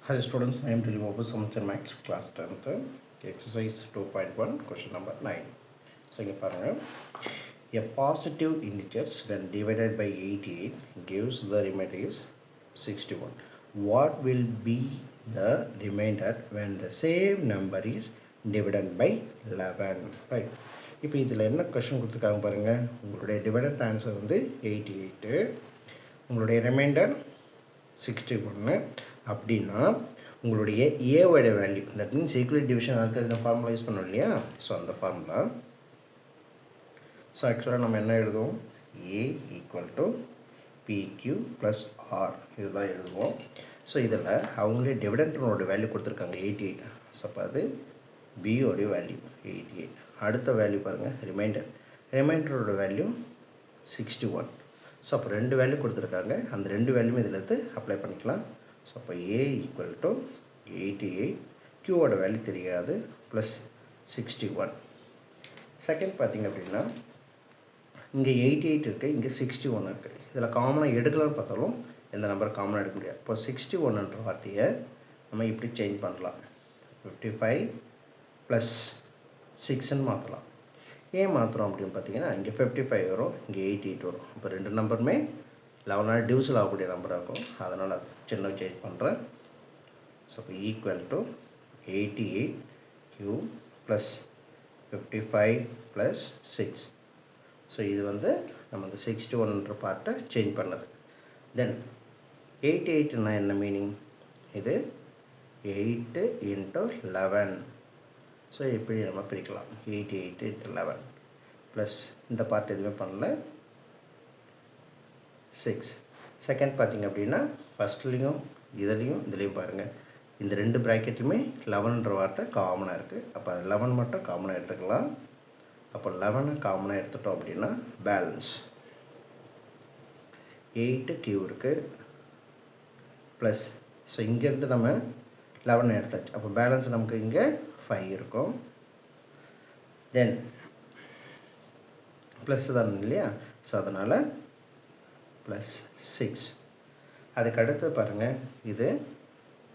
Hi students, I am Dilip Babu, Semester Max, class 10th, exercise 2.1, question number 9. So, இங்கே பாருங்கள், a positive integers when divided by 88 gives the remainder is 61. What will be the remainder when the same number is divided by 11? Right. இப்போ இதில் என்ன question கொடுத்துருக்காங்க பாருங்கள், உங்களுடைய divided answer வந்து 88, உங்களுடைய ரிமைண்டர் 61 அப்படின்னா உங்களுடைய ஏவோட value, that means equal division இருக்கிற ஃபார்முலா யூஸ் பண்ணோம் இல்லையா. ஸோ அந்த ஃபார்முலா, ஸோ ஆக்சுவலாக நம்ம என்ன எழுதுவோம், ஏ ஈக்குவல் டு பிக்யூ ப்ளஸ் ஆர் இதுதான் எழுதுவோம். ஸோ இதில் அவங்களே டிவிடெண்டனோட வேல்யூ கொடுத்துருக்காங்க 88. ஸோ அப்போ அது பியோடைய வேல்யூ 88. அடுத்த வேல்யூ பாருங்கள், ரிமைண்டரோட வேல்யூ 61. ஸோ அப்போ ரெண்டு வேல்யூ கொடுத்துருக்காங்க, அந்த ரெண்டு வேல்யூமே இதில் எடுத்து அப்ளை பண்ணிக்கலாம். ஸோ அப்போ ஏ ஈக்குவல் டு 88, க்யூவோட வேல்யூ தெரியாது, ப்ளஸ் 61. செகண்ட் பார்த்திங்க அப்படின்னா இங்கே 88 இருக்குது, இங்கே 61 இருக்குது. இதில் காமனாக எடுக்கலாம்னு பார்த்தாலும் எந்த நம்பர் காமனாக எடுக்க முடியாது. இப்போ 61ன்ற வார்த்தையை நம்ம இப்படி சேஞ்ச் பண்ணலாம், 55 ப்ளஸ் 6ன்னு மாற்றலாம். ஏன் மாற்றுறோம் அப்படின்னு பார்த்தீங்கன்னா, இங்கே 55 வரும், இங்கே 88 வரும். இப்போ ரெண்டு நம்பருமே 11 டிவிசில் ஆகக்கூடிய நம்பராக இருக்கும், அதனால் அது சின்ன சேஞ்ச் பண்ணுறேன். ஸோ இப்போ equal to 88 Q plus 55 plus 6. So இது வந்து நம்ம இந்த 61ன்ற பார்ட்டை சேஞ்ச் பண்ணது. தென் 88ன்னா என்ன மீனிங், இது 8 × 11. ஸோ எப்படி நம்ம பிரிக்கலாம், 88 × 11 ப்ளஸ் இந்த பார்ட் எதுவுமே பண்ணல, 6. செகண்ட் பார்த்திங்க அப்படின்னா ஃபஸ்ட்லேயும் இதுலேயும் பாருங்கள், இந்த ரெண்டு ப்ராக்கெட்லையுமே 11ன்ற வார்த்தை காமனாக இருக்குது. அப்போ அது 11 மட்டும் காமனாக எடுத்துக்கலாம். அப்போ 11 காமனாக எடுத்துட்டோம் அப்படின்னா பேலன்ஸ் 8 க்யூ இருக்குது ப்ளஸ், ஸோ இங்கேருந்து நம்ம 11 எடுத்தாச்சு. அப்போ பேலன்ஸ் நமக்கு இங்கே 5 இருக்கும். தென் ப்ளஸ் தான் இல்லையா, ஸோ அதனால் ப்ளஸ் 6. அதுக்கு அடுத்து பாருங்கள், இது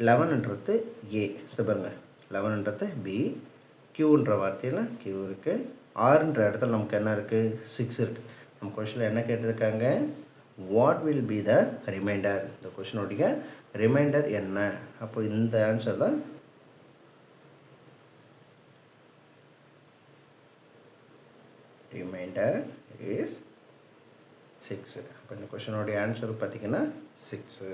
11ன்றது ஏ, இது பாருங்கள் 11ன்றது பி, க்யூன்ற வார்த்தையில் க்யூ இருக்குது, ஆறுன்ற இடத்துல நமக்கு என்ன இருக்குது, 6 இருக்குது. நம்ம கொஷனில் என்ன கேட்டிருக்காங்க, what will be the reminder, இந்த கொஷினுடைய ரிமைண்டர் என்ன. அப்போ இந்த ஆன்சர் தான் ரிமைண்டர் இஸ் 6. அப்போ இந்த கொஷனுடைய ஆன்சர் பார்த்திங்கன்னா 6.